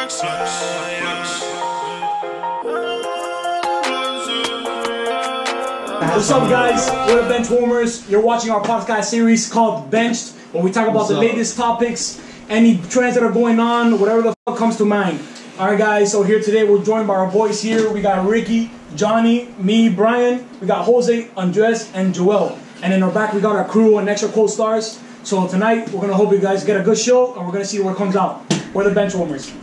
What's up, guys? We're the Benchwarmers. You're watching our podcast series called Benched, where we talk about the latest topics, any trends that are going on, whatever the fuck comes to mind. Alright, guys, so here today we're joined by our boys here. We got Ricky, Johnny, me, Brian. We got Jose, Andres, and Joel. And in our back, we got our crew and extra co-stars. So tonight, we're going to hope you guys get a good show, and we're going to see what comes out. We're the Benchwarmers.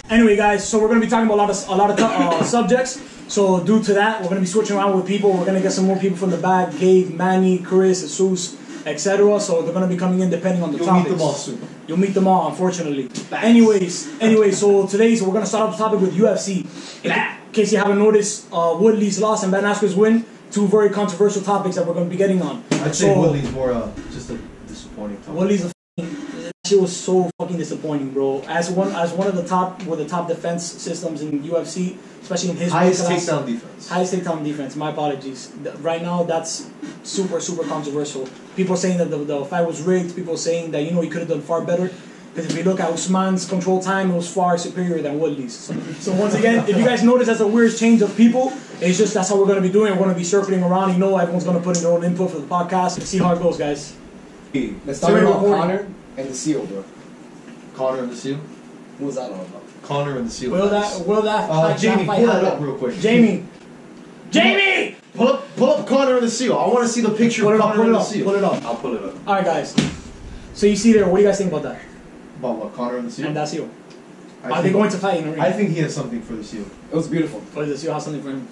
Anyway, guys, so we're going to be talking about a lot of subjects. So due to that, we're going to be switching around with people. We're going to get some more people from the back. Gabe, Manny, Chris, Jesus, etc. So they're going to be coming in depending on the topics. You'll meet them all soon. You'll meet them all, unfortunately. Anyways, so today, we're going to start off the topic with UFC. In case you haven't noticed, Woodley's loss and Ben Askren's win. Two very controversial topics that we're going to be getting on. I'd say Woodley's more just a disappointing topic. Woodley's that shit was so fucking disappointing, bro. As one of the top defense systems in UFC, especially in his highest takedown defense. Highest takedown defense. My apologies. Right now, that's super controversial. People are saying that the fight was rigged. People are saying that he could have done far better. Because if you look at Usman's control time, it was far superior than Woodley's. So once again, if you guys notice that's a weird change of people, it's just that's how we're going to be doing. We're going to be circling around. Everyone's going to put in their own input for the podcast. Let's see how it goes, guys. Let's talk about Conor and the Seal, bro. Conor and the Seal? What was that all about? Conor and the Seal. Jamie, pull that up real quick. Jamie! Pull up Conor and the Seal. I want to see the picture of Conor and the Seal. Pull it up. I'll pull it up. Alright, guys. So you see there, what do you guys think about that? About what, Conor and the Seal? And that Seal. Are they going to fight in the ring? I think he has something for the Seal. It was beautiful. Or does the Seal have something for him?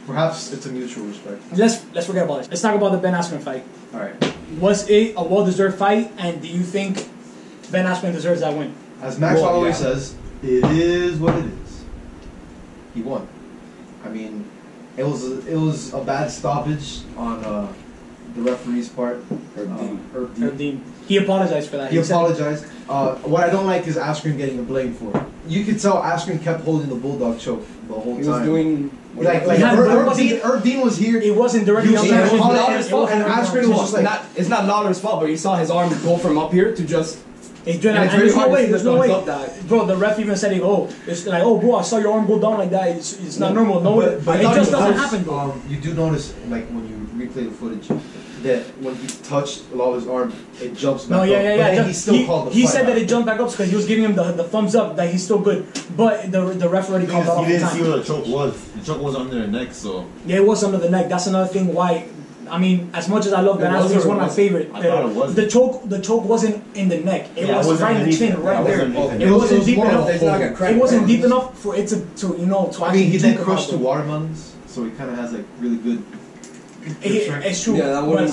Perhaps it's a mutual respect. Let's forget about it. Let's talk about the Ben Askren fight. Alright. Was it a well-deserved fight, and do you think Ben Askren deserves that win? As Max always says, it is what it is. He won. I mean, it was a bad stoppage on the referee's part. Herb Dean. He apologized for that. He apologized. What I don't like is Askren getting the blame for it. You could tell Askren kept holding the bulldog choke the whole time. He was doing... Herb Dean was here. It wasn't directly on his fault. And Askren was just like... It's not Lawler's fault, but you saw his arm go from up here to just... There's no way. Bro, the ref even said, it's like, bro, I saw your arm go down like that. It's not normal. No, but it just doesn't happen, bro. You do notice, like, when you replay the footage, that when he touched Lawler's arm, it jumps back up. But then he still called the fight. He said that it jumped back up because he was giving him the thumbs up that he's still good. But the ref already called that off the time. He didn't see where the choke was. The choke was under the neck, so... Yeah, it was under the neck. That's another thing why... I mean, as much as I love Ben Askren, he's one of my favorite. The choke wasn't in the neck. It was right in the chin, right there. It wasn't deep enough. It wasn't deep enough for it to I mean, he did crush the watermelons, so he kind of has like really good. It's true. Yeah, that would.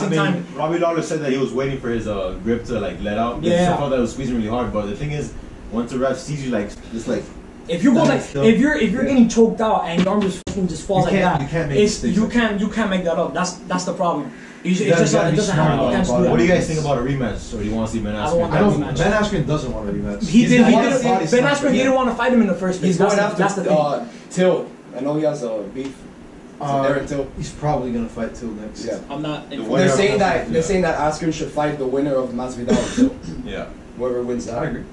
Robbie Lawler said that he was waiting for his grip to like let out. Yeah. I thought that it was squeezing really hard, but the thing is, once the ref sees you like just like. If you go like, if you're getting choked out and your arm just falls like that, you can't make that up. That's the problem. It doesn't happen. What do you guys think about a rematch, or do you want to see Ben Askren? Ben Askren doesn't want a rematch. Ben Askren didn't want to fight him in the first place. He's going after Till. I know he has a beef. He's probably gonna fight Till next. Yeah, I'm not. They're saying that Askren should fight the winner of Masvidal and Till. Yeah. Whoever wins that. I agree.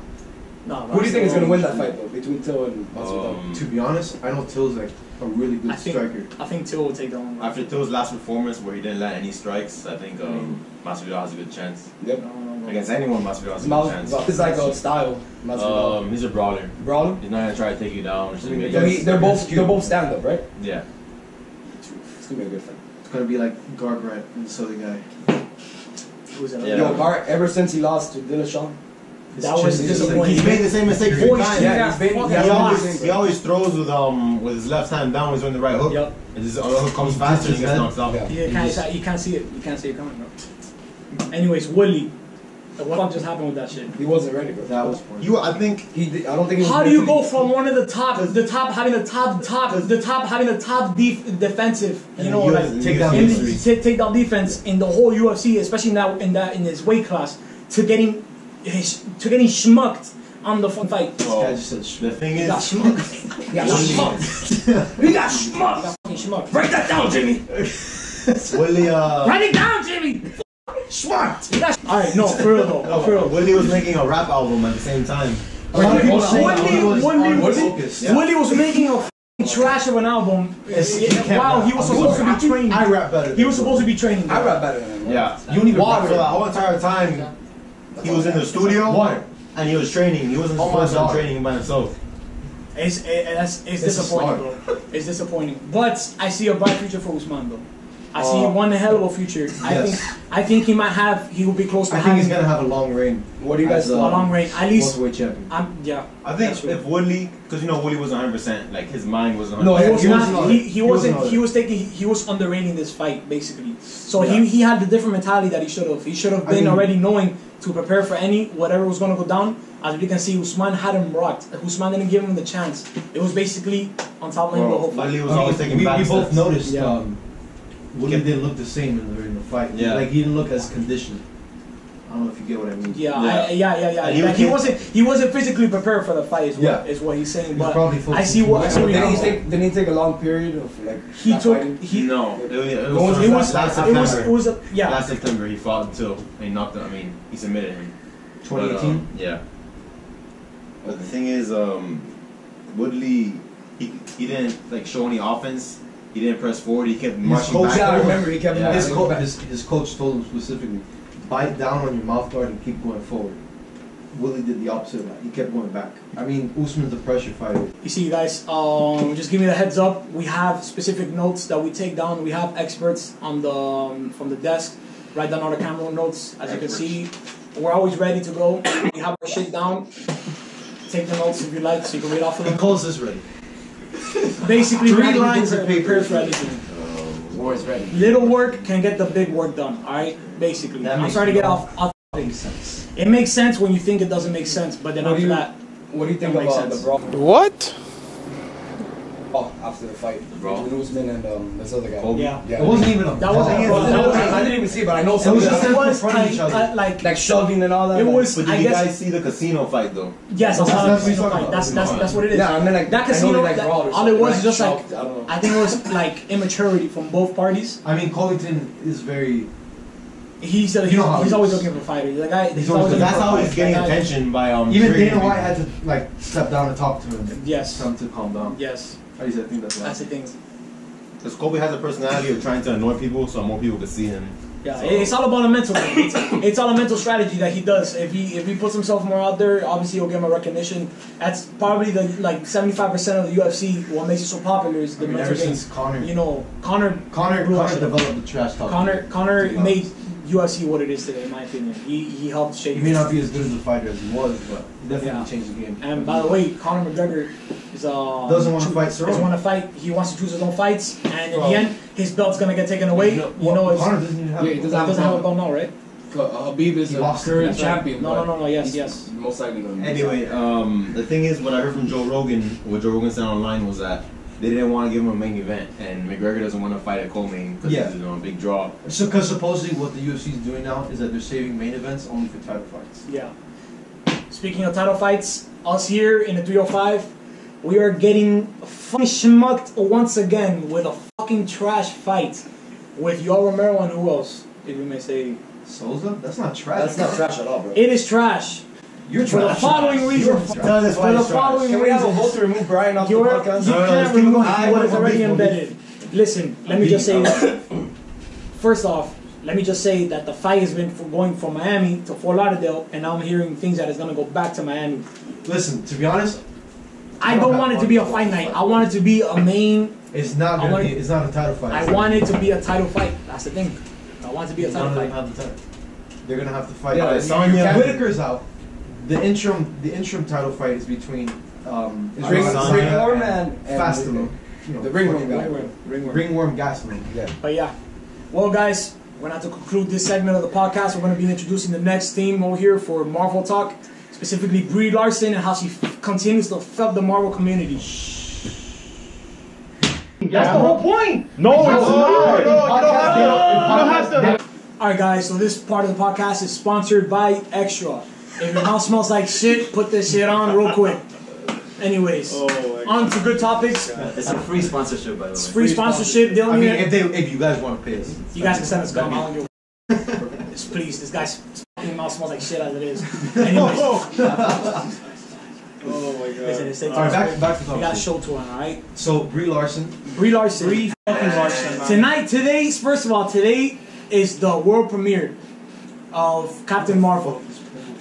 No, who do you think is going to win that fight, though, between Till and Masvidal? To be honest, I know Till's like a really good striker. I think Till will take that one. After Till's last performance, where he didn't land any strikes, I think Masvidal has a good chance. Yep. Against anyone, Masvidal has a good chance. It's like a style. Masvidal. He's a brawler. Brawler? He's not gonna try to take you down. They're both stand up, right? Yeah. It's gonna be a good fight. It's gonna be like Garbrandt and this other guy. Who's that? Yo, Gart, ever since he lost to Dillashaw. That was disappointing. He's made the same mistake every time. Yeah, he always throws with his left hand down when he's on the right hook. Yep. And his hook comes faster and he gets knocked out. You can't see it. You can't see it coming, bro. Anyways, Woodley. What just happened with that shit? He wasn't ready, bro. That was pointy. I don't think. How do you go from one of the top having the top defensive, takedown defense in the whole UFC, especially now in his weight class, to getting schmucked on the fun fight? The thing is, he got schmucked. He got schmucked. Break that down, Jimmy. Write it down, Jimmy. Smart. Alright, no, for real though. Willie was making a rap album at the same time. A lot of people say Woodley was making a trash of an album. Wow, he was supposed to be training. I rap better. He was supposed to be training. I rap better than him. Yeah. You need water. For the whole entire time, he was in the studio. Water. And he was training. He wasn't supposed to be training by himself. It's disappointing, bro. It's disappointing. But I see a bright future for Usman, though. I see one hell of a future. I think he will be close to I think he's gonna have a long reign. What do you guys a long reign? At least welterweight champion. I think if Woodley, because you know Woodley wasn't 100%, like his mind wasn't 100%. No, he was not. He wasn't. He was underrating this fight basically. So he had the different mentality that he should have. He should have been already knowing to prepare for whatever was gonna go down. As we can see, Usman had him rocked. Usman didn't give him the chance. It was basically on top of him the whole fight. Woodley was always taking we back both steps. noticed. Woodley didn't look the same in the fight. Yeah. Like he didn't look as conditioned. I don't know if you get what I mean. Yeah. He wasn't physically prepared for the fight. Is what he's saying. But I see what. Didn't he take a long period of like? He took. No. It was last September he fought until he knocked him. I mean, he submitted him. 2018. Yeah. But the thing is, Woodley, he didn't like show any offense. He didn't press forward. He kept marching back. Yeah, I remember he kept. His coach told him specifically, bite down on your mouth guard and keep going forward. Woodley did the opposite of that. He kept going back. I mean, Usman's a pressure fighter. You see, guys, just give me the heads up. We have specific notes that we take down. We have experts on the from the desk. Write down all the camera notes. As you can see, we're always ready to go. We have our shit down. Take the notes if you like, so you can read off of them. The calls is ready. Basically, 3 lines of paper for everything. War is ready. Little work can get the big work done. All right, basically. I'm sorry to get off. Makes sense. It makes sense when you think it doesn't make sense, but then after that, what do you think about the brawl? What? Oh, after the fight, between Usman and this other guy. Yeah. It wasn't even a. That wasn't. I didn't even see it, but I know some. It was like shoving and all that. It was. But did you guys see the casino fight though? Yes, that's what it is. Yeah, I mean like that casino. All it was just like I think it was like immaturity from both parties. I mean, Collington is very. He's always looking for fighters. The guy. That's how he's getting attention by Even Dana White had to like step down and talk to him. Yes. Tell him to calm down. Yes. I think that's the thing. Because Kobe has a personality of trying to annoy people, so more people can see him. Yeah, so. It's all about a mental thing. It's all a mental strategy that he does. If he puts himself more out there, obviously he'll get more recognition. That's probably the 75% of the UFC. What makes it so popular is the mental thing. Conor. You know, Conor developed the trash talk. Conor made UFC what it is today, in my opinion. He helped shape. He may not be as good as a fighter as he was, but he definitely changed the game. And by the way, Conor McGregor is doesn't want to fight. Doesn't want to fight. He wants to choose his own fights, and in the end, his belt's gonna get taken away. Conor doesn't even have. He doesn't have a belt now, right? Habib is the current champion. No. Yes. Most likely going to be. Anyway, the thing is, what I heard from Joe Rogan, what Joe Rogan said online was that they didn't want to give him a main event, and McGregor doesn't want to fight a co-main because he's a big draw. So, because supposedly what the UFC is doing now is that they're saving main events only for title fights. Yeah. Speaking of title fights, us here in the 305, we are getting fucking schmucked once again with a fucking trash fight with Yoel Romero and who else, if you may say. Souza? That's not trash. That's not trash at all, bro. It is trash. You're for the following reason. Can we have a vote to remove Brian off the podcast? You can't remove what is already embedded. Listen, let me just say that. First off, let me just say that the fight has been going from Miami to Fort Lauderdale, and now I'm hearing things that is going to go back to Miami. Listen, to be honest, I don't want it to be a fight night. I want it to be a main. It's not going to be. It's not a title fight. I want it to be a title fight. That's the thing. I want it to be a title fight. They're going to have to fight. Whitaker's out. The interim title fight is between Ringworm and Fastelum. The Ringworm guy. Ringworm Gastelum. Yeah. But yeah. Well, guys, we're going to conclude this segment of the podcast. We're going to be introducing the next theme over here for Marvel Talk, specifically Brie Larson and how she continues to fuck the Marvel community. That's the whole point. No, it's not. You don't have to. Alright, guys, so this part of the podcast is sponsored by Extra. If your mouth smells like shit, put this shit on real quick. Anyways, on to good topics. It's a free sponsorship, by the way. It's free sponsorship. They don't I mean, if you guys want to pay us, you guys can send us gum. I don't give a please. This guy's fucking mouth smells like shit as it is. Anyways, Oh my god. Listen, it's All right, back to the we got a conversation. show to run, alright? So Brie Larson. Brie Larson. Brie fucking Larson, man. Today is the world premiere of Captain Marvel.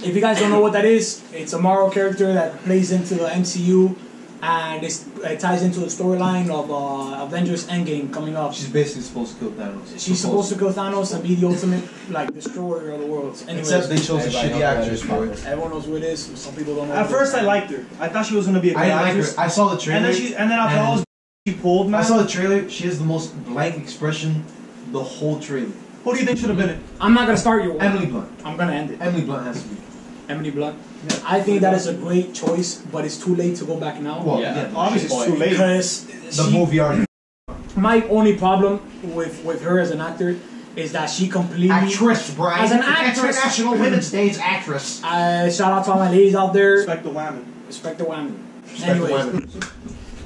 If you guys don't know what that is, it's a Marvel character that plays into the MCU, and it ties into the storyline of Avengers Endgame coming up. She's basically supposed to kill Thanos. She's supposed to kill Thanos and be the ultimate destroyer of the world. Anyways, Except they chose a Everybody shitty knows that actress is for it. Marvel. everyone knows who it is. Some people don't know. At who it first, is. I liked her. I thought she was gonna be a I good didn't like actress. her. I saw the trailer. And then after all this she pulled, man. I saw the trailer. She has the most blank expression the whole trailer. Who do you think should have been it? I'm not gonna start your one. Emily Blunt. I'm gonna end it. Emily Blunt has to be. Emily Blunt. I think that is a great choice, but it's too late to go back now. Well, Yeah. Obviously, it's too late. Because the movie already. my only problem with her as an actor is that she completely Brian. As an actress. International Women's Day's actress. shout out to all my ladies out there. Respect the women. Respect the women. Respect the Anyways, women.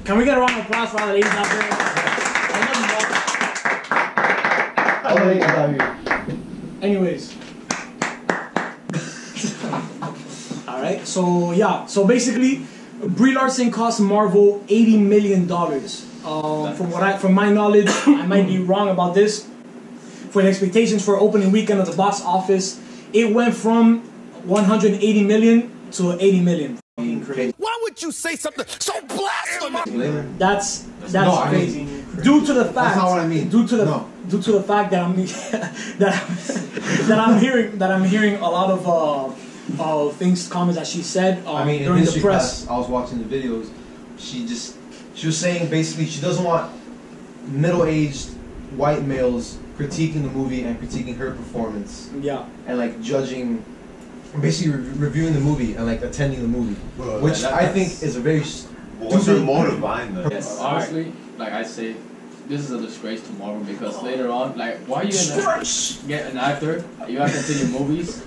can we get a round of applause for all the ladies out there? Anyways. Alright, so basically Brie Larson cost Marvel $80 million. From my knowledge, I might be wrong about this. For the expectations for opening weekend of the box office, it went from 180 million to 80 million. Why would you say something so blasphemous? That's No, I mean, crazy. Due to the fact, that's not what I mean. Due to the No. due to the fact that I'm hearing a lot of things, comments that she said I mean, in during the history press. class, I was watching the videos. She was saying basically she doesn't want middle-aged white males critiquing the movie and critiquing her performance Yeah. and like judging, basically reviewing the movie and like attending the movie, Bro, which that- I that's- think is a very. What's her motive behind that? Yes, honestly, like I say, this is a disgrace to Marvel because later on, like, why are you gonna get an actor, you have to continue movies,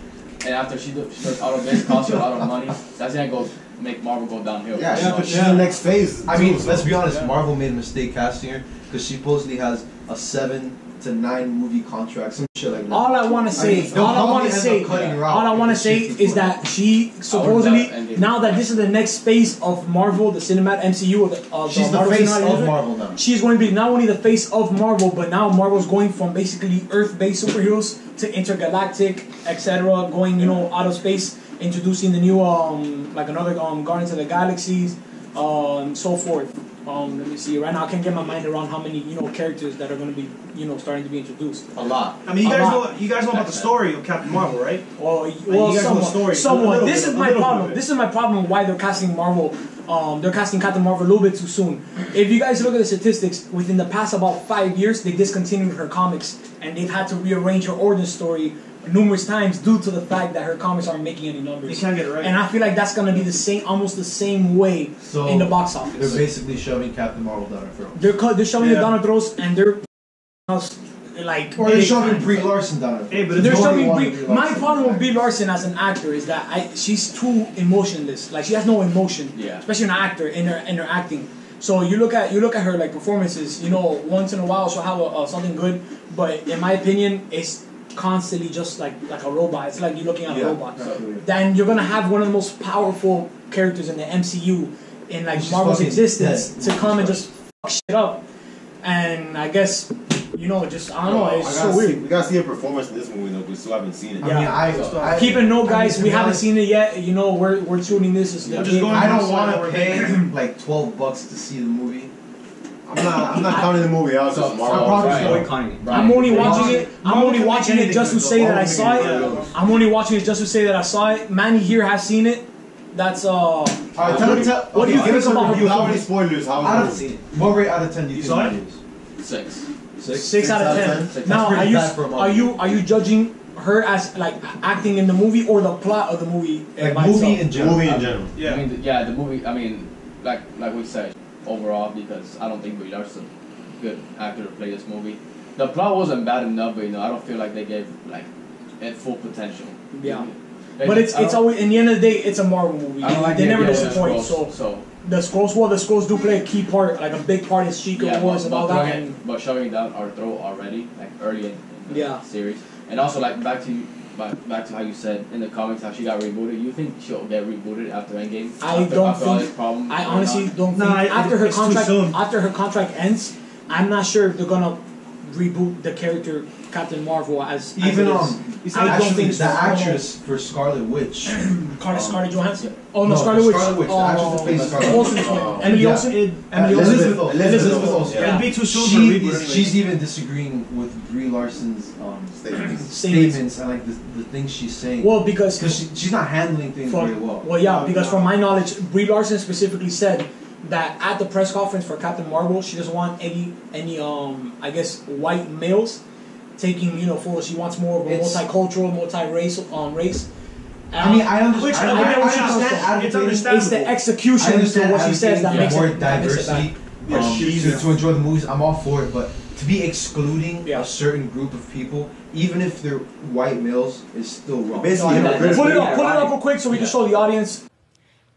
and after she does all of this, costs you a lot of money, that's gonna go make Marvel go downhill. Yeah, You know? she's in the next phase. I mean, too, let's so- be honest. Marvel made a mistake casting her because she supposedly has a 7 to 9 movie contract, some shit like that. All I want to say, they'll all I want probably to end say, up cutting her out all I want to if say she's is that she supposedly, now that this is the next phase of Marvel, the cinematic MCU of She's the the Marvel face Cinematic of Universe, Marvel now. she's going to be not only the face of Marvel, but now Marvel's going from basically Earth-based superheroes to intergalactic, etc., going out of space, introducing the new like another Guardians of the Galaxies, so forth. Let me see. Right now, I can't get my mind around how many characters that are going to be starting to be introduced. A lot. I mean, A lot. you guys know about the story of Captain Marvel, right? Well, you guys know the somewhat. story. Somewhat. A little This bit, is a my little problem. bit. This is my problem. Why they're casting Marvel? They're casting Captain Marvel a little bit too soon. If you guys look at the statistics, within the past about 5 years, they discontinued her comics, and they've had to rearrange her origin story numerous times due to the fact that her comics aren't making any numbers. They can't get it right. And I feel like that's gonna be the same, almost the same way So in the box they're office. basically shoving Captain Marvel down her throat. They're shoving it Yeah. down our throats, and they're like. Or they're big shoving time. Brie Larson down her throat. Hey, but it's They're Nobody showing wanted Brie. Brie My Larson. problem with Brie Larson as an actor is that she's too emotionless. Like she has no emotion, Yeah. especially an actor in her acting. So you look at her like performances. Once in a while she'll have something good, but in my opinion, it's constantly just like a robot. It's like you're looking at a robot. Then you're gonna have one of the most powerful characters in the MCU in like She's Marvel's fucking existence dead. to come and just fuck shit up. And I guess just I don't know. It's so weird. We gotta see her performance in this movie though. We still haven't seen it. Yeah. I mean, I Keep in note, guys, to we be haven't honest, seen it yet. We're shooting this. Is We're just going I don't Sorry, want to we're pay making- like $12 to see the movie. I'm not counting the movie out. So- Just so Marvel. probably right. should. Economy. I'm only watching it. I'm Marvel only can make watching it anything just to good, say though. that I Marvel saw can it. make anything good. I'm only watching it just to say that I saw it. Manny here has seen it. That's Alright, what do you give think us a about review. Without any spoilers, how Out was it? of, what rate out of 10 do you saw think it? it is? 6. 6 out of 10. Six. Now, That's pretty bad for a Marvel. are you judging her as like acting in the movie or the plot of the movie? Like by movie itself? in general. Movie in general. Yeah. The movie. I mean, like we said, overall, because I don't think Brie Larson is a good actor to play this movie. The plot wasn't bad enough, but I don't feel like they gave like it full potential. Yeah. Like, But it's I don't- always in the end of the day, it's a Marvel movie. I don't like They the never idea of the disappoint. Skrulls, So the Skrulls do play a key part, like a big part in Secret yeah, Wars and all that. but shoving it down our throat already, like early in the Yeah. series, and also like back to back to how you said in the comics how she got rebooted. You think she'll get rebooted after Endgame? After all these problems. I honestly don't think after her contract ends, I'm not sure if they're gonna reboot the character Captain Marvel as even I don't think the actress for Scarlet Witch, Scarlett Johansson. Oh no, Scarlet Witch. Scarlet Witch. The actress that plays Scarlet Witch. Emily Olsen. Elizabeth Olsen. It'd be too soon for reboot. She's even disagreeing with Brie Larson's statements and like the things she's saying. Well, because she's not handling things very well. Well, yeah, because from my knowledge, Brie Larson specifically said that at the press conference for Captain Marvel, she doesn't want any I guess white males taking photos. She wants more of a multicultural, multi-race race. I mean, I understand. It's understandable. It's the execution of what she says that makes more it diversity. To enjoy the movies, I'm all for it. But to be excluding a certain group of people, even if they're white males, is still wrong. Basically, put it up real quick so we can show the audience.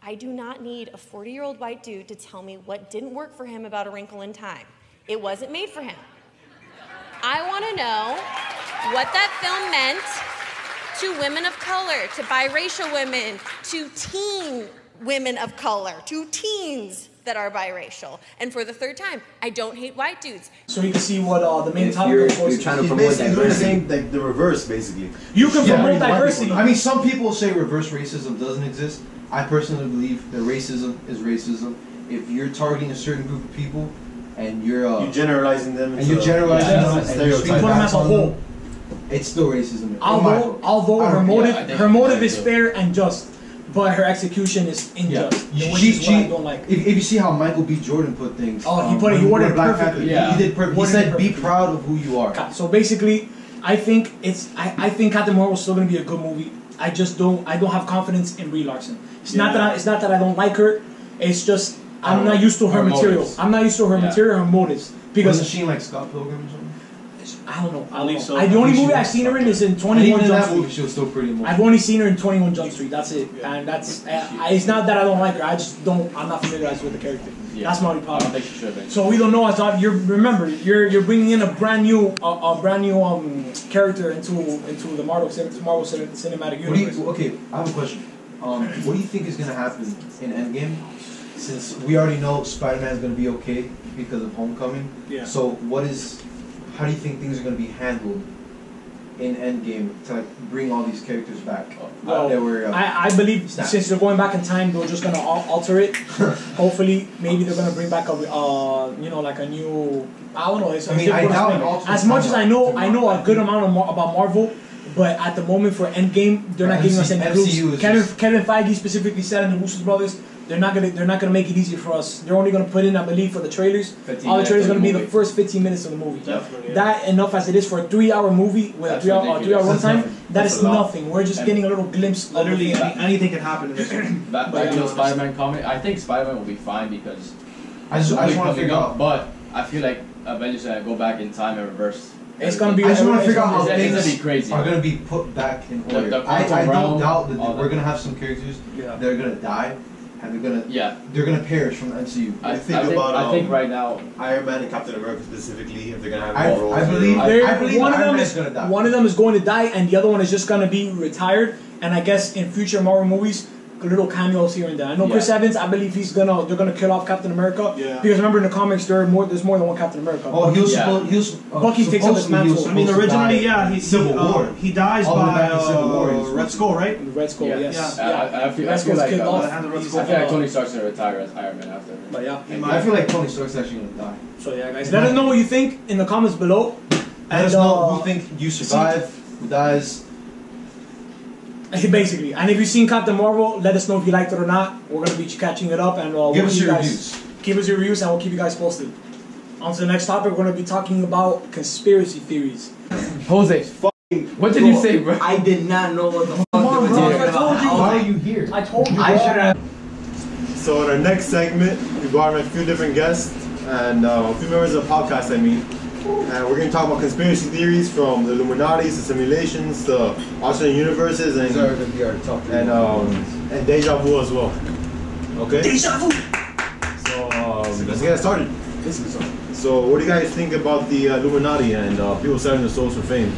I do not need a 40-year-old white dude to tell me what didn't work for him about A Wrinkle in Time. It wasn't made for him. I want to know what that film meant to women of color, to biracial women, to teen women of color, to teens that are biracial. And for the third time, I don't hate white dudes. So you can see what the main topic was. You're trying to promote diversity. Like the reverse, basically. You can promote diversity. I mean, some people say reverse racism doesn't exist. I personally believe that racism is racism. If you're targeting a certain group of people and you're generalizing them, and you're generalizing them, and you're put them as a whole, it's still racism. Although her motive is fair and just, but her execution is unjust. Which is what I don't like. If you see how Michael B. Jordan put things, he worded it perfectly. He did perfect. He said, "Be proud of who you are." So basically, I think Captain Marvel is still gonna be a good movie. I don't have confidence in Brie Larson. It's not that I don't like her. It's just I'm not used to her material. Motives. I'm not used to her material, her motives. Because wasn't she like Scott Pilgrim or something? I don't know. The only movie I've seen her in is in 21 Jump Street. She was still pretty emotional. I've only seen her in 21 Jump Street. That's it. And that's it's not that I don't like her. I just don't. I'm not familiarized with the character. Yeah. That's my only problem. I don't think she should have been. So we don't know. Remember, you're bringing in a brand new character into the Marvel Cinematic Universe. Okay, I have a question. What do you think is going to happen in Endgame? Since we already know Spider-Man is going to be okay because of Homecoming. Yeah. So how do you think things are going to be handled in Endgame to like bring all these characters back? Well, I believe since they're going back in time, they're just going to alter it. Hopefully, maybe they're going to bring back like a new. I don't know. As much as I know a good amount about Marvel. But at the moment for Endgame, they're not giving us any clues. Kevin Feige specifically said in the Russo brothers, they're not gonna make it easier for us. They're only gonna put in, I believe, for the trailers. All the trailers are gonna be the first 15 minutes of the movie. Definitely, yeah. That enough as it is for a 3-hour movie with a 3-hour runtime. That is nothing. We're just getting a little glimpse. Literally, anything can happen in this one. Back to the Spider-Man comment. I think Spider-Man will be fine because I just want to figure out. But I feel like Avengers are gonna go back in time and reverse. It's gonna be. I just want to figure out how things are gonna be put back in order. I don't doubt that we're gonna have some characters that are gonna die, and they're gonna perish from the MCU. I think right now Iron Man and Captain America specifically, if they're gonna have roles. I believe one of them is gonna die. One of them is going to die, and the other one is just gonna be retired. And I guess in future Marvel movies, little cameos here and there. I know Chris Evans. I believe they're gonna kill off Captain America. Yeah. Because remember in the comics there's more than one Captain America. Oh, Bucky takes up his mantle. I mean, originally, he dies by Red Skull, right? Red Skull, yes. I feel like Tony Stark's gonna retire as Iron Man after. But yeah, I feel like Tony Stark's actually gonna die. So yeah, guys, let us know what you think in the comments below. Let us know who think you survive, who dies. Basically, and if you've seen Captain Marvel, let us know if you liked it or not. We're gonna be catching it up and give us your reviews. Give us your reviews, and we'll keep you guys posted. On to the next topic, we're gonna be talking about conspiracy theories. Jose, what did you say, bro? I did not know what the fuck they were talking about. I told you. Why are you here? I told you. I should have. So in our next segment, we brought in a few different guests and a few members of the podcast. And we're going to talk about conspiracy theories from the Illuminati, the simulations, the alternate universes, and deja vu as well. Okay? Deja vu! So let's get started. So what do you guys think about the Illuminati and people selling their souls for fame?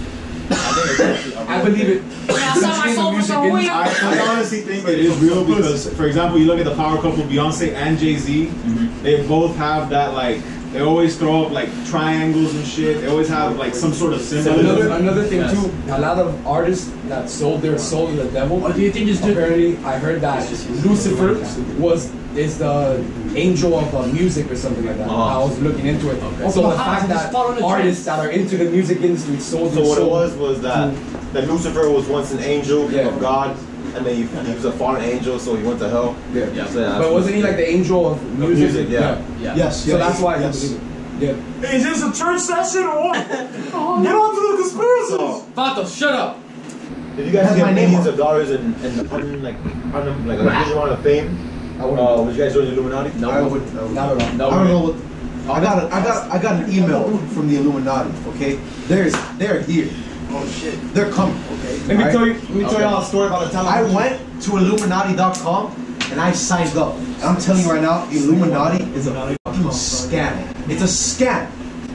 I believe it. I saw my soul for some weed. I honestly think it is real because, for example, you look at the power couple Beyonce and Jay-Z, they both have that like. They always throw up like triangles and shit. They always have like some sort of symbolism. Another thing too, a lot of artists that sold their soul to the devil. Or do you think it's just apparently I heard that Lucifer is the angel of music or something like that. I was looking into it. Okay. So the fact that artists that are into the music industry sold their So what soul. it was that Lucifer was once an angel of God, and then he was a fallen angel, so he went to hell. Yeah. So, yeah, But wasn't he like the angel of music? Yeah. Yes. So that's why. Yes. Yeah. Is this a church session or what? Get on to the conspiracies! Fato, shut up! If you guys That's get my name millions on of dollars and a huge amount of fame, would you guys join the Illuminati? No, I would. Not at all. I don't know what. I got an email from the Illuminati. Okay, they're here. Oh shit, they're coming. Okay. Let me tell you all a story about a time I went to Illuminati.com and I signed up. And I'm telling you right now, Illuminati is a fucking scam. It's a scam.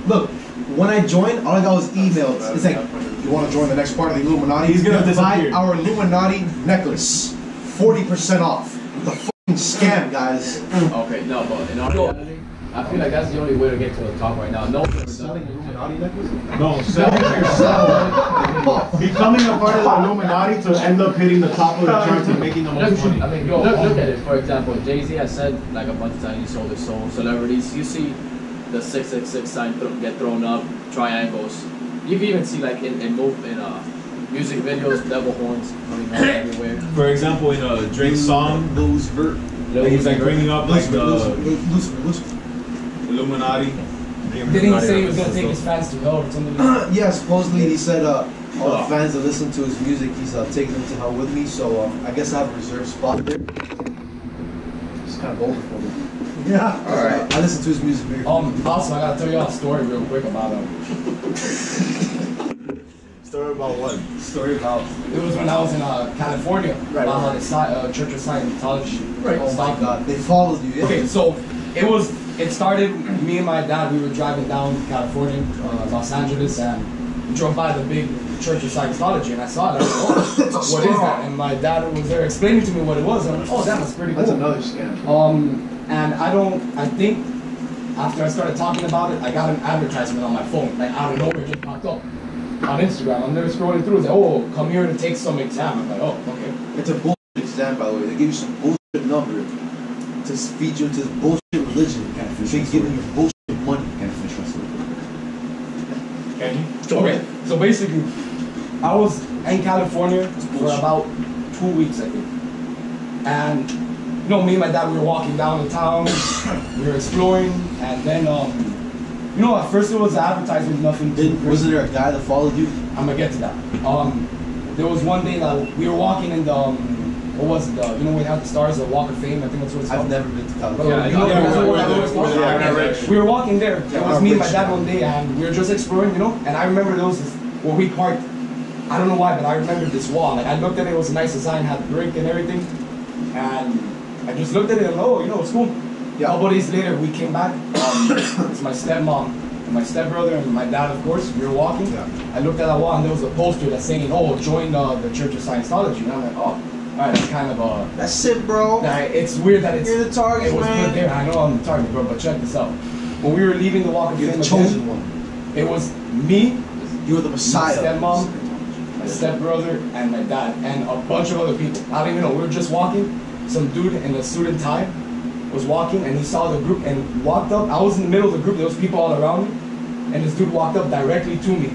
Look, when I joined, all I got was emails. It's like, you want to join the next part of the Illuminati? He's gonna buy disappear. our Illuminati necklace, 40% off. The fucking scam, guys. Okay, no, but in all reality, I feel like that's the only way to get to the top right now. No one's ever done it. Illuminati necklace? No, selling yourself. Becoming a part of the Illuminati to end up hitting the top of the charts and making the most money. I mean, look at it. For example, Jay-Z has said like a bunch of times he sold his soul. Celebrities, you see the 666 sign get thrown up, triangles. You can even see like in music videos, devil horns coming out everywhere. For example, in Drake's song, he's like bringing up like the Illuminati. Didn't he say he was gonna take his fans to hell or something? Yeah, supposedly he said all the fans that listen to his music, he's taking them to hell with me. So I guess I have a reserved spot there. It's kind of bold for me. Yeah. All right. I listen to his music very. Also, I gotta tell y'all a story real quick about Story about what? Story about it was when I was in California. Right. On the Church of Scientology. Right. Oh my God, they followed you. Yeah. Okay, so it started. Me and my dad, we were driving down California, Los Angeles, and we drove by the big Church of Scientology, and I saw it. I was like, oh, what is that? And my dad was there explaining to me what it was. And I'm like, oh, that was pretty cool. That's another scam. And I think after I started talking about it, I got an advertisement on my phone, like out of nowhere, it just popped up on Instagram. I'm there scrolling through. It's like, oh, come here to take some exam. I'm like, oh, okay. It's a bullshit exam, by the way. They give you some bullshit number to feed you into this bullshit religion. They give you bullshit money. So basically, I was in California for about 2 weeks, I think. And you know, me and my dad, we were walking down the town, we were exploring, and then you know, at first it was advertising, nothing. Wasn't there a guy that followed you? I'm gonna get to that. There was one day that we were walking in the what was it? You know, we have the stars, the Walk of Fame. I think that's what it's called. I've never been to California. We were walking there. It was me and my dad one day, and we were just exploring, you know. And I remember there was this where we parked. I don't know why, but I remember this wall. Like I looked at it, it was a nice design, had brick and everything, and I just looked at it and oh, you know, it's cool. Yeah. A couple days later, we came back. It's my stepmom, and my stepbrother, and my dad, of course. We were walking. Yeah. I looked at that wall, and there was a poster that's saying, "Oh, join the Church of Scientology." And I'm like, "Oh, all right, that's kind of That's it, bro. It's weird that it's. You're the target, it was man. put there. I know I'm the target, bro, but check this out. When we were leaving the Walk of Fame, You're the chosen one. It was me. You were the Messiah. My stepmom, my stepbrother, and my dad, and a bunch of other people. I don't even know. We were just walking. Some dude in a suit and tie was walking, and he saw the group and walked up. I was in the middle of the group. There was people all around me, and this dude walked up directly to me,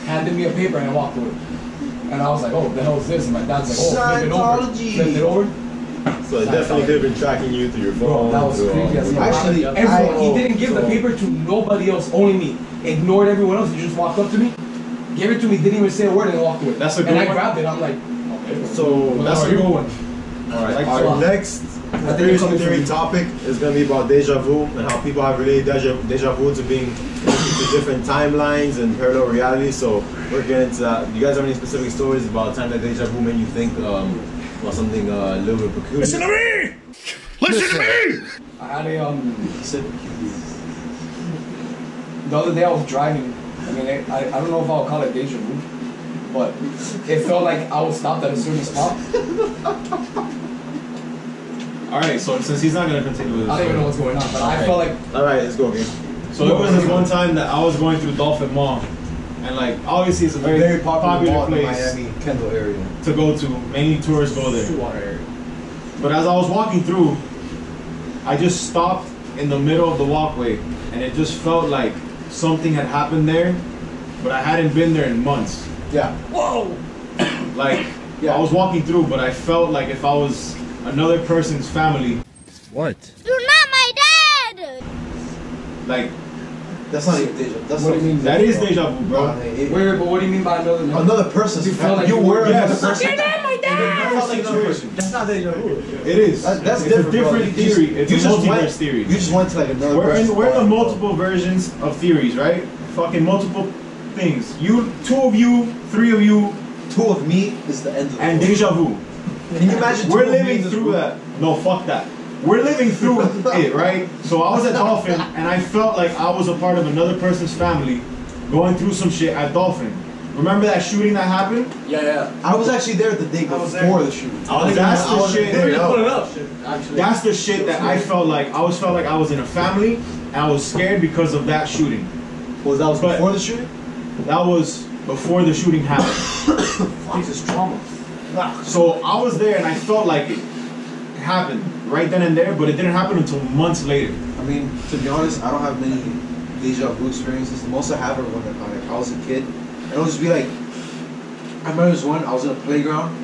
handed me a paper, and I walked away. And I was like, "Oh, what the hell is this?" And my dad's like, "Oh, flip it over." Flipped it over. So it definitely could have been tracking you through your phone. That was crazy. Actually, everyone, he didn't give the paper to nobody else, only me. Ignored everyone else. He just walked up to me, gave it to me, didn't even say a word, and walked away. That's a good and one. I grabbed it. I'm like, okay. So that's a good one. All right. Our next conspiracy theory topic is going to be about deja vu and how people have related deja vu to being to different timelines and parallel realities. So we're getting into that. Do you guys have any specific stories about time that deja vu made you think about something a little bit peculiar? Listen to me! Listen to me! I had the other day I was driving. I mean, I don't know if I'll call it deja vu, but it felt like I was stopped at a certain spot. Alright, so since he's not gonna continue with this, I don't even know what's going on, but I felt like. Alright, let's go again. So there was this one time that I was going through Dolphin Mall, and like obviously it's a very popular mall in the place Miami Kendall area to go to. Many tourists go there. But as I was walking through, I just stopped in the middle of the walkway, and it just felt like something had happened there, but I hadn't been there in months. Yeah. Whoa! Like, I was walking through, but I felt like if I was another person's family. What? You're not my dad! Like, that's not even deja vu. That's what do you mean? That is deja vu, bro. Wait, but what do you mean by another person's You felt like you were another yes. person. You're not my dad! That's not deja vu. It is. That's it's different, a different bro. theory. It's a multiverse theory. You just went to like another We're in person's the multiple versions of theories, right? Fucking multiple things. You, 2 of you, 3 of you. 2 of me is the end of the and world. deja vu. Can you imagine? We're living through that. No, fuck that. We're living through it, right? So I was at Dolphin, and I felt like I was a part of another person's family going through some shit at Dolphin. Remember that shooting that happened? Yeah. I was actually there the day before the shooting. That's the shit. Put it up. Actually. That's the shit that I felt like. I always felt like I was in a family, and I was scared because of that shooting. Was that before the shooting? That was before the shooting happened. Jesus, trauma. So I was there, and I felt like it happened right then and there, but it didn't happen until months later. I mean, to be honest, I don't have many deja vu experiences. The most I have are when I was a kid. And it'll just be like, I remember this one, I was in a playground,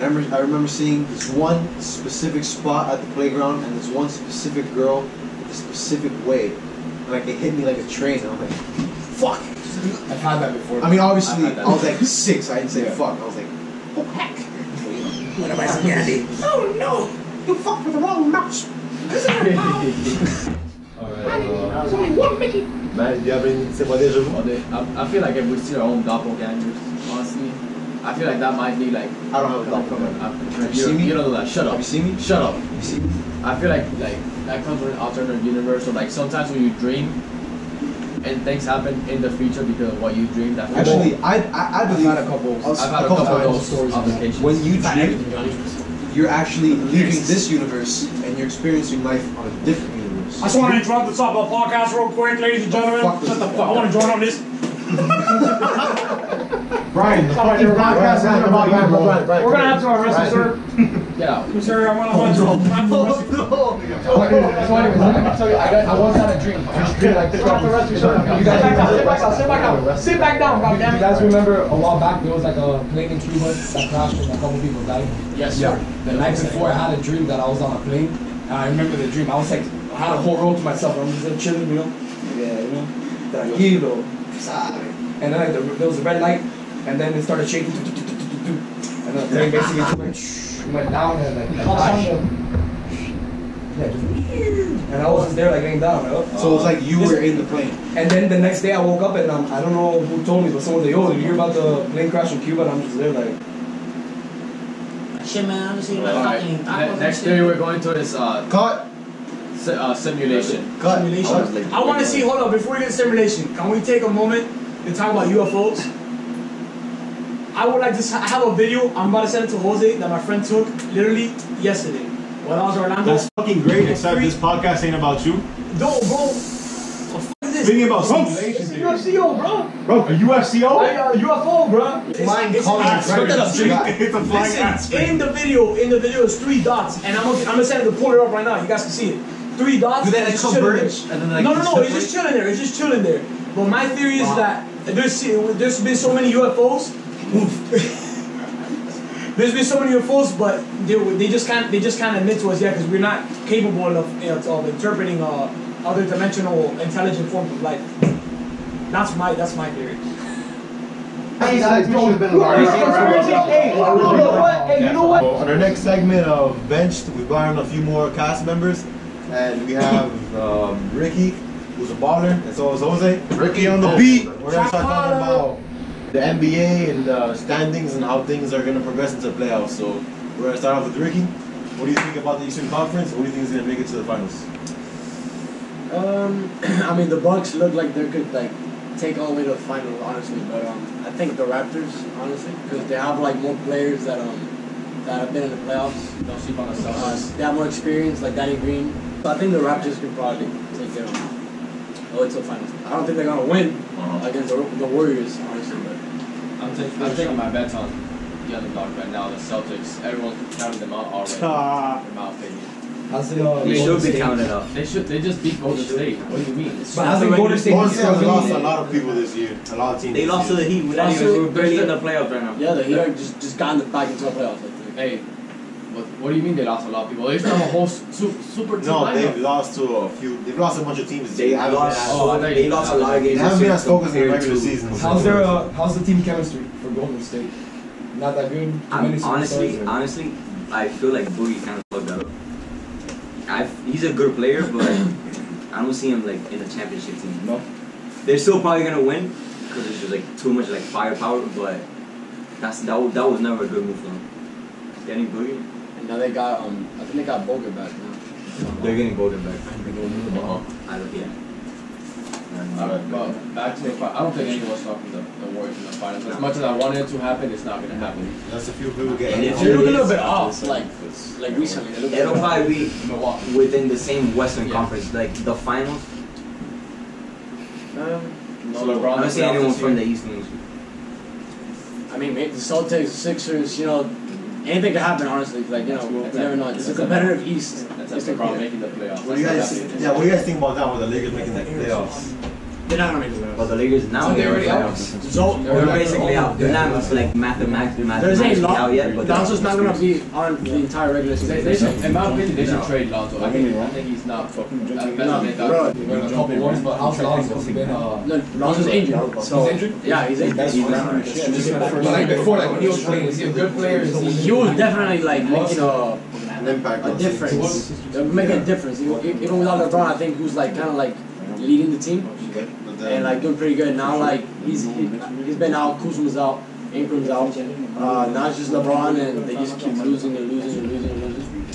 and I remember seeing this one specific spot at the playground, and this one specific girl with a specific way. And like, it hit me like a train, and I'm like, fuck! I've had that before. I mean, obviously, I was like 6, I didn't say fuck. I was like, oh heck. What am I scared? Oh no! You fucked with the wrong mouse! Man, do you have anything to say about deja vu? I feel like if we see our own doppelgangers, honestly, I feel like that might be like. I don't have a doppelganger. Have you seen me? You don't know that. Shut up. Have you seen me? Shut up. You see me? I feel like that comes from an alternate universe. So like sometimes when you dream, and things happen in the future because of what you dreamed. Actually, I believe I've had a couple of those stories. When you dream, you're actually leaving this universe and you're experiencing life on a different universe. I just want to interrupt the top of the podcast real quick, ladies and gentlemen. Shut the fuck. I want to join on this. Brian, the fucking podcast is about you, bro. We're gonna have to arrest you, sir. Yeah. Sir, I want to arrest you. I once had a dream. Like, you guys sit back down, goddammit. You guys remember a while back there was like a plane in Cuba that crashed and a couple people died? Yes, sir. The night before I had a dream that I was on a plane, and I remember the dream. I was like, I had a whole row to myself. I'm just like chilling, you know? Yeah, you know? Tranquilo. And then there was a red light, and then it started shaking. And the plane basically went down and like and I was just there like laying down. So it was like you were in the plane. And then the next day I woke up and I don't know who told me, but someone was like, yo, did you hear about the plane crash in Cuba? And I'm just there like, shit, man, I'm just seeing Next theory we're going to is cut. Simulation. Cut. Simulation. I want to see, hold on, before we get to simulation, can we take a moment to talk about UFOs? I would like to have a video I'm about to send it to Jose that my friend took literally yesterday when I was in Orlando. That's fucking great, except this podcast ain't about you. No, bro. Speaking about simulations, it's a UFCO, bro. Bro, a UFCO? UFO, bro. It's flying it's colors. It's a flying ass. In the video, it's 3 dots, and I'm gonna send it to pull it up right now. You guys can see it. 3 dots. Do they like converge? And then like no, it's just chilling there. It's just chilling there. But my theory is that there's been so many UFOs. There's been so many UFOs, but they just can't admit to us yet because we're not capable of interpreting other dimensional intelligent forms of life. That's my theory. You know what? On our next segment of Benched, we brought in a few more cast members, and we have Ricky, who's a baller, and so is Jose. Ricky on the beat. We're gonna start talking about the NBA and the standings and how things are gonna progress into the playoffs. So we're gonna start off with Ricky. What do you think about the Eastern Conference? What do you think is gonna make it to the finals? I mean, the Bucks look like they could like take all the way to the final, honestly. But I I think the Raptors, honestly, because they have like more players that have been in the playoffs. Don't sleep on the Celtics. They have more experience, like Danny Green. So I think the Raptors can probably take them all the way to the finals. I don't think they're gonna win against the Warriors, honestly. But I'm taking my bets on the underdog right now. The Celtics. Everyone's counting them out already. In my opinion. They should be counted out. They should. They just beat Golden State. What do you mean? But I think Golden State has lost a lot of people this year. A lot of teams. They lost to the Heat. We're barely in the playoffs right now. yeah, the Heat are just gotten back into the playoffs. I think. Hey, what do you mean they lost a lot of people? They still have a whole super team. No, lineup. they've lost to a few. They've lost a bunch of teams. They lost a lot of games. They haven't been as focused in the regular season. How's the team chemistry for Golden State? Not that good. Honestly, I feel like Boogie kind of fucked that up. He's a good player, but I don't see him like in a championship team. No. They're still probably gonna win because there's just like too much like firepower, but that was never a good move for them. Getting Boogie. And now they got I think they got Bogut back now. They're getting Bogut back. Yeah. Alright, but back to the fight. I don't think anyone's talking the Warriors in the finals. As much as I wanted it to happen, it's not going to happen. That's a few people getting. They look a little bit off, like recently. It'll probably be within the same Western Conference, like the finals. No LeBron. I don't see anyone from the East lose. I mean, maybe the Celtics, Sixers, anything could happen, honestly. Like, you never know. It's a competitive East. That's LeBron making the playoffs. What do you guys think about that with the Lakers making the playoffs? They're not gonna make the playoffs. But the Lakers now they're already out. They're basically out. They're not like mathematically out yet. But Lonzo's not gonna be on the entire regular season. In my opinion, they should trade Lonzo. I think he's not fucking a couple ones, but how's Lonzo been? Lonzo's injured. So he's injured? Yeah, he's injured. But like before, like when he was playing, is he a good player? He was definitely like making an impact, a difference. Making a difference. Even without LeBron, I think he was like kind of like leading the team and like doing pretty good. Now like he's been out, Kuzma's out, Ingram's out. Now it's just LeBron, and they just keep losing and losing and losing and losing.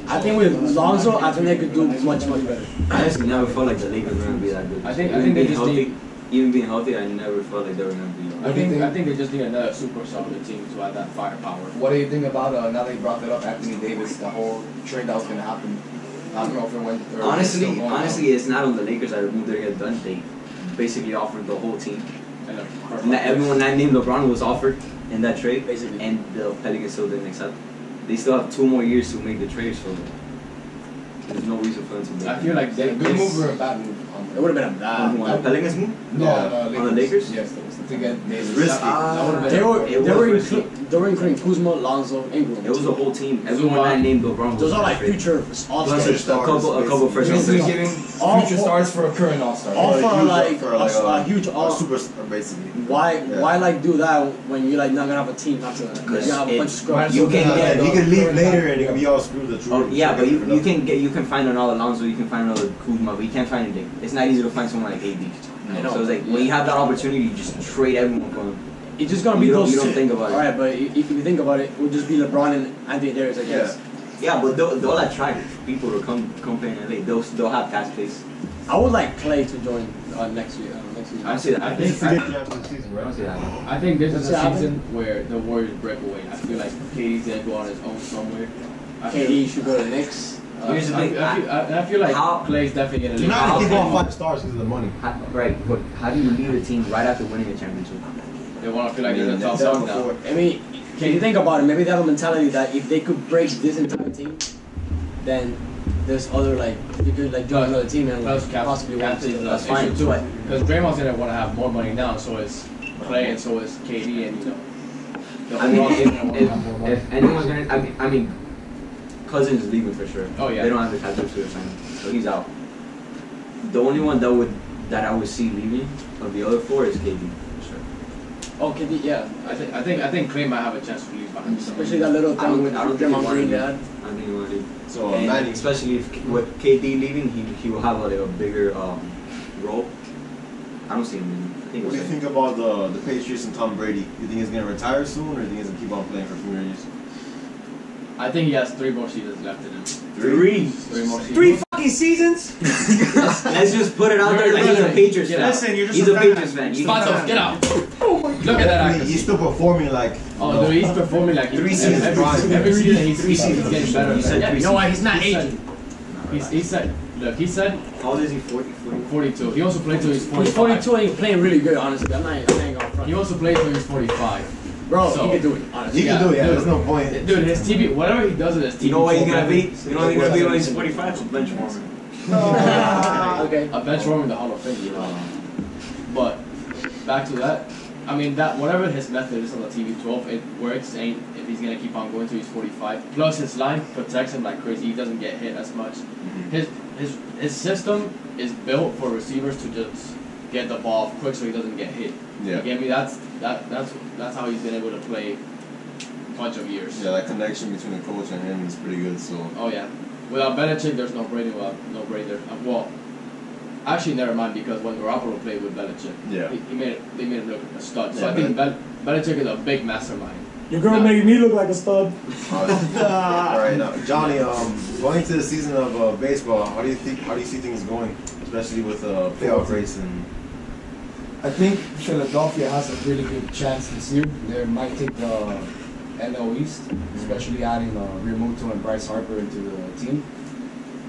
I think with Lonzo, I think they could do much better. I just never felt like the Lakers were gonna be that good. I think they just need. Even being healthy, I never felt like they were gonna be. I think they just need another superstar on the team to have that firepower. What do you think about now that you brought that up, Anthony Davis, the whole trade that was gonna happen? I don't know if it went. Honestly, it's not on the Lakers that removed their get done. They basically offered the whole team. And everyone that named LeBron was offered in that trade, basically, and the Pelicans still didn't accept. They still have 2 more years to make the trade, so there's no reason for them to make. I feel like a good move or a bad move. It would have been a bad move. The Pelicans move? No, on the Lakers? Yes, to get Davis. Risky. They were including Kuzma, Lonzo, Ingram. It was a whole team. Everyone that named LeBron. Those are like future all-stars. A couple first round picks. Giving future stars for a current all-star. All for like a huge superstar, basically. Why like do that when you're like not gonna have a team after that? Because you have a bunch of scrubs. You can leave later and you can be all screwed. Yeah, but you can find another Lonzo, you can find another Kuzma, but you can't find anything. It's not easy to find someone like AD. So it's like when you have that opportunity, you just trade everyone for him. It's just gonna be those two. You don't think about it. Alright, but if you think about it, it would just be LeBron and Anthony Davis, I guess. Yeah, but they'll attract people to come play in LA. They'll have cash space. I would like Clay to join next year. I see that. I think this is a season where the Warriors break away. I feel like KD's gonna go on his own somewhere. KD should go to the Knicks. Here's the thing. I feel like Clay's definitely gonna leave. You're not gonna keep on 5 stars because of the money. Right, but how do you leave a team right after winning a championship? They want to feel like they're the top dog now. I mean, can you think about it? Maybe they have a mentality that if they could break this entire team, then there's other you could join another team and possibly win. That's fine too. Because Draymond's gonna want to have more money now, so is Clay and so is KD, and I mean, if anyone's gonna, I mean, Cousins is leaving for sure. Oh yeah. They don't have the capital to sign him, so he's out. The only one that I would see leaving of the other 4 is KD. Oh, KD, yeah. I think Clay might have a chance to leave behind. Especially that little thing with Draymond Green dad. I think he will leave. So, especially if with KD leaving, he will have a bigger role. I don't see him leaving. What do you think about the Patriots and Tom Brady? You think he's gonna retire soon, or do you think he's gonna keep on playing for a few more years? I think he has 3 more seasons left in him. 3 more seasons. 3 fucking fucking seasons? Let's just put it out there like he's a Patriots fan. Listen, you're just he's a Patriots fan. Spatos, get out. Look at that accuracy. He's still performing like. Oh, dude, he's performing like 3 seasons. Every season he's getting better. You said You know why? He's not aging. He said, look, he said. How old is he? 42. He also played till he's 45. He's 42 and he's playing really good, honestly. I ain't going front. He also played till he's 45. Bro, So, he can do it, honestly. He can do it, yeah, dude, there's no point. Dude, his TV, whatever he does with his TV. You know what he's gonna be? You know what he's gonna be when he's 45? A benchwarmer. Okay. A benchwarmer in the Hall of Fame, you know. But back to that. I mean, that whatever his method is on the TV12, it works. And if he's gonna keep on going till he's 45, plus his line protects him like crazy. He doesn't get hit as much. His system is built for receivers to just get the ball quick so he doesn't get hit. Yeah. You get me? That's how he's been able to play a bunch of years. Yeah, that connection between the coach and him is pretty good. So. Oh yeah. Without Belichick, there's no Brady. No Brady there. Well, actually, never mind, because when Garoppolo played with Belichick, Yeah. they made him look like a stud. So Yeah, I think Belichick is a big mastermind. Your girl making me look like a stud. All right, now Johnny. Going into the season of baseball, how do you see things going, especially with playoff race and? I think Philadelphia has a really good chance this year. They might take the NL East, especially adding Realmuto and Bryce Harper into the team.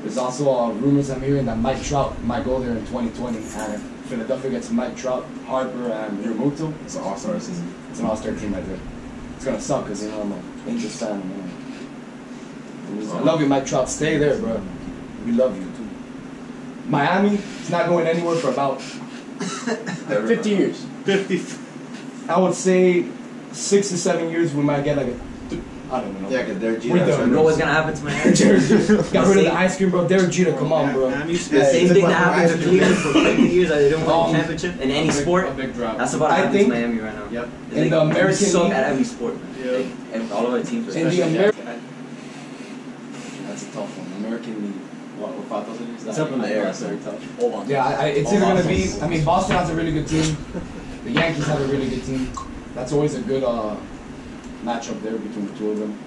There's also rumors I'm hearing that Mike Trout might go there in 2020, and if Philadelphia gets Mike Trout, Harper, and Realmuto, It's an all-star season. it's an all-star team right there. It's gonna suck because I'm an Angels fan. I love you, Mike Trout. Stay there, bro. We love you too. Miami, it's not going anywhere for about 50 years. 50. I would say 6 to 7 years. We might get like a. I don't know. Yeah, because Derek We Jeter. done. You know what's gonna happen to Miami? Derek Jeter got rid of the ice cream, bro. Derek Jeter, come on, bro. The same thing that happened to Cleveland for 50 years that they didn't win a championship in any sport. A big drop. That's about I happening to think Miami right now. Yep. in the American suck League- at every sport, man. Like, all of our teams, In the especially. American. That's a tough one. American League. What, with 5,000 is that? It's up in the air. That's very tough. Hold on. Yeah, it's either gonna be. I mean, Boston has a really good team. The Yankees have a really good team. That's always a good matchup there between the two of them.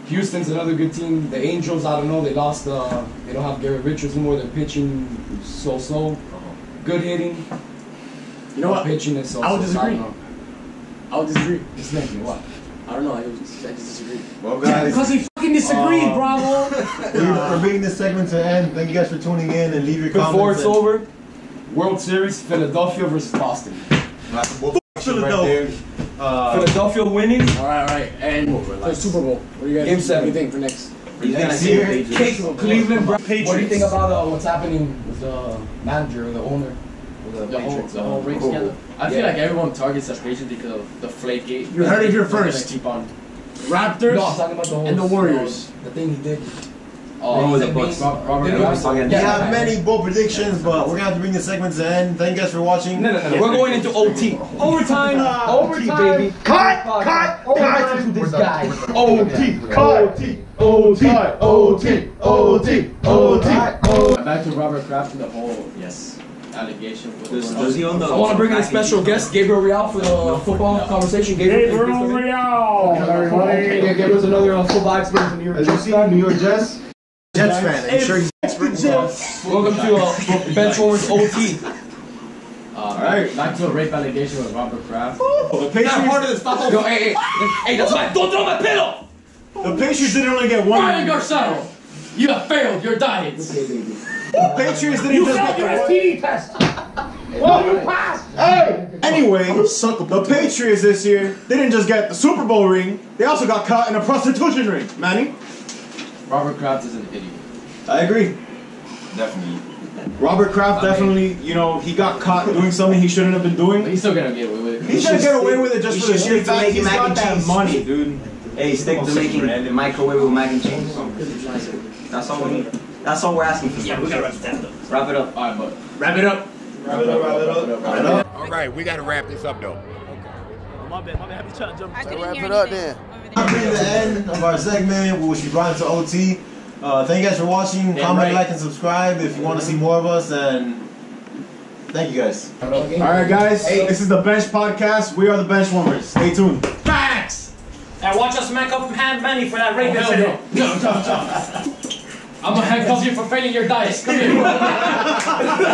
Houston's another good team. The Angels, I don't know. They lost. They don't have Garrett Richards anymore. Their pitching is so-so. Good hitting. You know what? Pitching is so. I would disagree. I would disagree. Explain what? I don't know. I just disagree. Well, guys, Because he fucking disagreed, Bravo. we're bringing this segment to an end. Thank you guys for tuning in and leave your comments. Before it's and- over, World Series, Philadelphia versus Boston. Philadelphia. Philadelphia winning. All right. And for the Super Bowl, what do you guys Game 7. What do you think for next? He's gonna Next see year, the Patriots. Cleveland Browns. What do you think about what's happening with the manager or the owner of the Patriots? The whole ring scandal. I feel like everyone targets the Patriots because of the Flakegate. You heard it here They're gonna first. Keep on. Raptors No, I'm talking about the whole and the Warriors. The thing he did. Oh, the Bucks. Robert Did Kraft. We have many bold predictions, but we're gonna have to bring this segment to an end. Thank you guys for watching. No. We're going into OT. overtime. Overtime, baby. Cut! Overtime to this guy. OT! Cut! OT! Back to Robert Kraft and the whole Yes. allegation. With Does he own the? I want to bring in a special guest, Gabriel Real, for the football conversation. Gabriel Real. Everybody. Yeah, Gabriel's another football expert in New York. As you see, New York Jets fan. I'm sure he's Welcome to Benchwarmers OT. Alright, back to a rape allegation with Robert Kraft. the Patriots. Yo, hey, that's my. Don't throw my pillow. The Patriots didn't only get one. Ryan Garcano, you have failed your diet. The Patriots didn't just get the one. STD test! Well, you passed! Hey! Anyway, the Patriots this year didn't just get the Super Bowl ring, they also got caught in a prostitution ring. Manny? Robert Kraft is an idiot. I agree. Definitely. Robert Kraft definitely, he got caught doing something he shouldn't have been But doing. he's still gonna get away with it. He should get away with it just for the sheer fact he's mac got and that cheese. money, dude. Hey, stick to making microwave with mac and cheese. That's all we need. That's all we're asking for. Yeah, we gotta wrap it up. Wrap it up. Alright, but Wrap it up. All right, we got to wrap this up, though. My bad. I be trying to jump. Wrap it up then. We're bringing the end of our segment, which we brought into OT. Thank you guys for watching. Comment, like, and subscribe if you want to see more of us. And thank you guys. All right, guys. This is the Bench Podcast. We are the Benchwarmers. Stay tuned. Facts. And watch us smack up Manny for that rape incident. I'm gonna handcuff you for failing your dice. Come here.